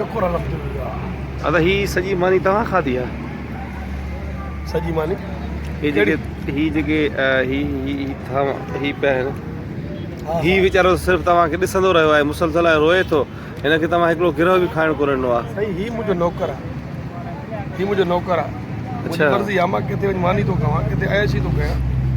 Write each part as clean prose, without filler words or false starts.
शुक्र अल्हम्दुलिल्लाह। अदा ही सजी मानी तव्हां खाधी आहे? सजी मानी ही जेके ही जेके ही पिया आहिनि, ही वीचारो सिर्फ़ु तव्हांखे ॾिसंदो रहियो आहे, मुसलसल रोए थो, हिनखे तव्हां हिकिड़ो गिरह बि खाइणो कोन ॾिनो आहे। साईं ही मुंहिंजो नौकर आहे, ही मुंहिंजो नौकर आहे। मुंहिंजी मर्ज़ी आहे, मां किथे वञी मानी थो कयां, किथे अयशी थो कयां।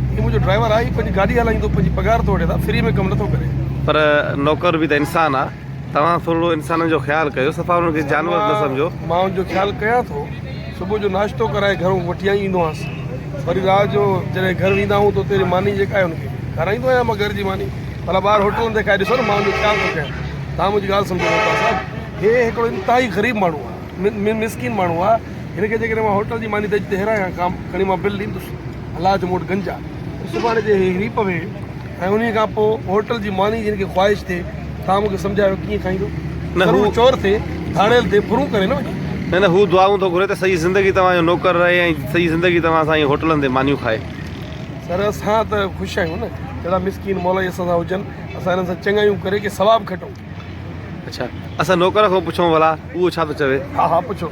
ही मुंहिंजो ड्राइवर आहे, ही पंहिंजी गाॾी हलाईंदो, पंहिंजी पघार थो वठे, फ्री में कमु नथो करे। पर नौकर बि त इंसान आहे, तव्हां थोरो इंसाननि जो ख़्यालु कयो, सफ़ा हुननि खे जानवर न सम्झो। मां हुनजो ख़्यालु कयां थो, सुबुह जो नाश्तो कराए घरों वठी आई ईंदो आहियां, वरी राति जो जॾहिं घर वेंदा आहियूं त उते मानी जेका आहे हुनखे खाराईंदो आहियां मां घर जी मानी। भला ॿाहिरि होटलनि ते खाए ॾिसो न, मां हुनजो ख़्यालु थो कयां। तव्हां मुंहिंजी ॻाल्हि सम्झो था साहिबु, हे हिकिड़ो इंतिहाई ग़रीब माण्हू आहे, मिसकिन माण्हू आहे। हिनखे जेकॾहिं मां होटल जी मानी ते हिरायां काम खणी मां बिल ॾींदुसि, अलाह जो मूं वटि गंज आहे, सुभाणे जे हिरी पवे ऐं उन खां पोइ होटल जी मानी जिनखे ख़्वाहिश थिए, तव्हां मूंखे सम्झायो कीअं खाईंदो? न हू चोर थिए, धाड़ियल थिए, फुरूं करे न वञे। न हू दुआऊं थो घुरे त सॼी ज़िंदगी तव्हांजो नौकर रहे ऐं सॼी ज़िंदगी तव्हां सां होटलनि ते मानियूं खाए। सर असां त ख़ुशि आहियूं न, जहिड़ा मिसकिन मौलवी असां सां हुजनि, असां हिननि सां चङायूं करे कि सवाबु खटूं। अच्छा, असां नौकर खां पुछूं भला उहो छा थो चवे? हा हा पुछो।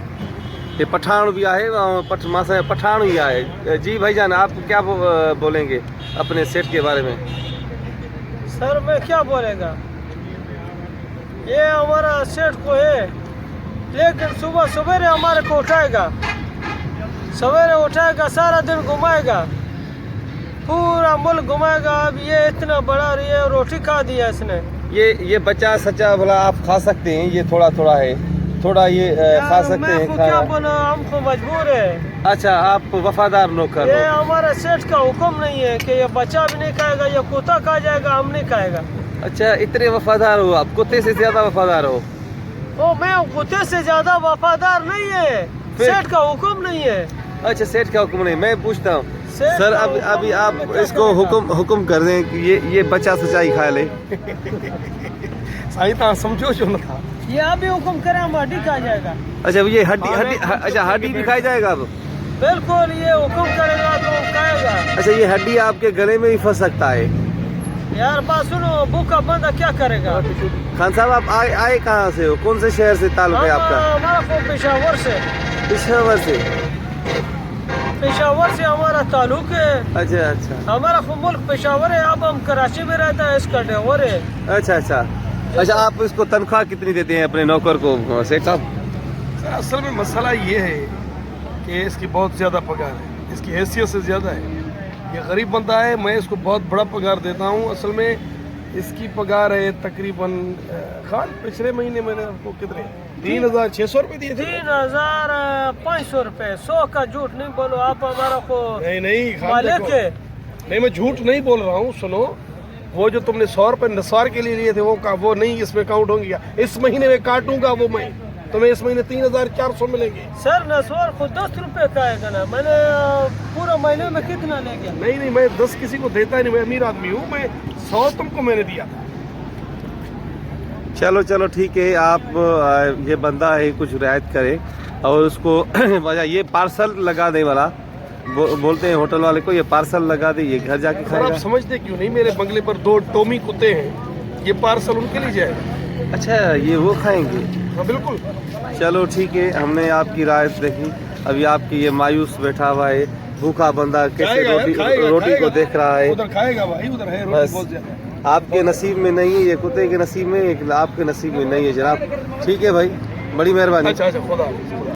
ये पठान भी आहे मां सां पठान ही आहे। जी भाईजान, आप क्या बोलेंगे अपने सेठ के बारे में? सर मैं क्या बोलेगा, ये हमारा सेठ को है, लेकिन सुबह सवेरे हमारे को उठाएगा, सवेरे उठाएगा, सारा दिन घुमाएगा, पूरा मुल्क घुमाएगा। अब ये इतना बड़ा ये रोटी खा दिया इसने। ये बच्चा सच्चा भला आप खा सकते हैं, ये थोड़ा थोड़ा है, थोड़ा ये खा सकते हैं मैं क्या बोला, हमको मजबूर है। अच्छा, आप वफादार नौकर ये हमारा सेठ का हुक्म नहीं है कि ये बच्चा भी नहीं खाएगा, ये कुत्ता खा जाएगा, हम नहीं खाएगा। अच्छा, इतने वफादार हो आप, कुत्ते से ज्यादा वफादार हो? ओ मैं कुत्ते से ज्यादा वफादार नहीं है, सेठ का हुक्म नहीं है। अच्छा, सेठ का हुक्म नहीं, मैं पूछता हूँ सर, अभी आप इसको हुक्म कर दें कि ये बच्चा सच्चाई खा ले। साईं तव्हां सम्झो छो नथा? ये अभी हुक्म करे हम हड्डी खा जाएगा। अच्छा, ये अच्छा हड्डी भी खाई जाएगा अब? बिल्कुल, ये हुक्म करेगा तो खाएगा। अच्छा, ये हड्डी आपके गले में भी फंस सकता है। यार बात सुनो, भूखा बंदा क्या करेगा? खान साहब, आप आए कहाँ से हो? कौन से शहर से ताल्लुक है आपका? हमारा पेशावर से। पेशावर से? पेशावर से हमारा ताल्लुक है। अच्छा अच्छा, हमारा मुल्क पेशावर है, अब हम कराची में रहता है, इसका ड्राइवर है। अच्छा अच्छा अच्छा, आप इसको तनख्वाह कितनी देते हैं अपने नौकर को सेठ साहब? सर असल में मसला ये है कि इसकी बहुत ज़्यादा पगार है, इसकी हैसियत से ज़्यादा है। ये गरीब बंदा है, मैं इसको बहुत बड़ा पगार देता हूँ। असल में इसकी पगार है तकरीबन खान पिछले महीने मैंने आपको कितने 3600 रुपये दिए थे। 3500 रुपये, 100 का झूठ नहीं बोलो आप, हमारा को नहीं मालिक है। नहीं, मैं झूठ नहीं बोल रहा हूँ। सुनो, वो जो तुमने 100 रुपये नस्वार के लिए लिए थे, वो नहीं इसमें काउंट होंगे क्या? इस महीने में काटूंगा वो मैं, तुम्हें इस महीने 3400 मिलेंगे। सर नस्वार को 10 रुपये का है ना, मैंने पूरा महीने में कितना ले गया? नहीं, मैं 10 किसी को देता ही नहीं, मैं अमीर आदमी हूँ, मैं 100 तुमको मैंने दिया था। चलो चलो ठीक है, आप ये बंदा है कुछ रियायत करें और उसको ये पार्सल लगा दे वाला बोलते हैं होटल वाले को, ये पार्सल लगा दे, ये घर जाके खाएगा। आप समझते क्यों नहीं? मेरे बंगले पर 2 टोमी कुत्ते हैं, ये पार्सल उनके लिए जाएगा। अच्छा, ये वो खाएंगे? हाँ बिल्कुल। चलो ठीक है, हमने आपकी राय देखी। अभी आपकी ये मायूस बैठा हुआ है भूखा बंदा, कैसे रोटी को देख रहा है। उधर खाएगा भाई, उधर है रोटी बहुत ज्यादा। आपके नसीब में नहीं है, ये कुत्ते के नसीब में, आपके नसीब में नहीं है जनाब। ठीक है भाई, बड़ी मेहरबानी। अच्छा, खुदा।